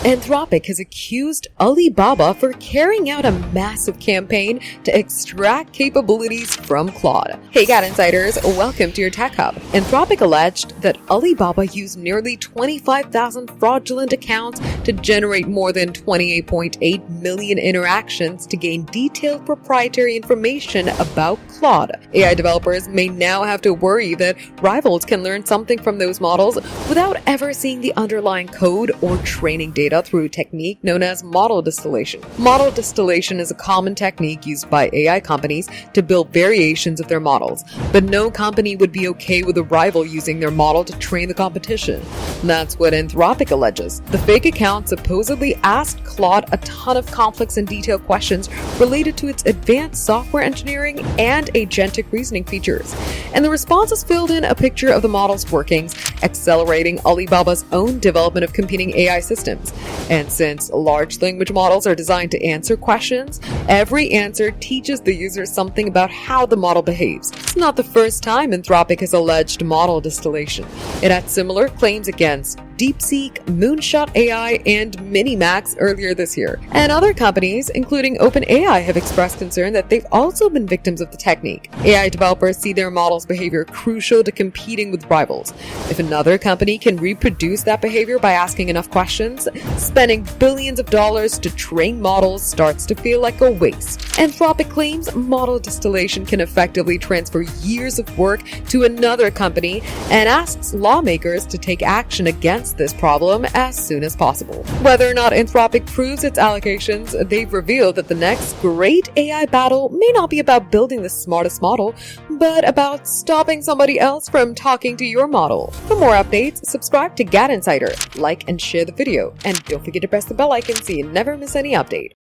Anthropic has accused Alibaba for carrying out a massive campaign to extract capabilities from Claude. Hey GadInsiders, welcome to your Tech Hub. Anthropic alleged that Alibaba used nearly 25,000 fraudulent accounts to generate more than 28.8 million interactions to gain detailed proprietary information about Claude. AI developers may now have to worry that rivals can learn something from those models without ever seeing the underlying code or training data through a technique known as model distillation. Model distillation is a common technique used by AI companies to build variations of their models, but no company would be okay with a rival using their model to train the competition. That's what Anthropic alleges. The fake account supposedly asked Claude a ton of complex and detailed questions related to its advanced software engineering and agentic reasoning features, and the responses filled in a picture of the model's workings, accelerating Alibaba's own development of competing AI systems. And since large language models are designed to answer questions, every answer teaches the user something about how the model behaves. It's not the first time Anthropic has alleged model distillation. It had similar claims against DeepSeek, Moonshot AI, and MiniMax earlier this year. And other companies, including OpenAI, have expressed concern that they've also been victims of the technique. AI developers see their model's behavior crucial to competing with rivals. If another company can reproduce that behavior by asking enough questions, spending billions of dollars to train models starts to feel like a waste. Anthropic claims model distillation can effectively transfer years of work to another company and asks lawmakers to take action against this problem as soon as possible. Whether or not Anthropic proves its allegations, they've revealed that the next great AI battle may not be about building the smartest model, but about stopping somebody else from talking to your model. For more updates, subscribe to GadInsider, like and share the video, and don't forget to press the bell icon so you never miss any update.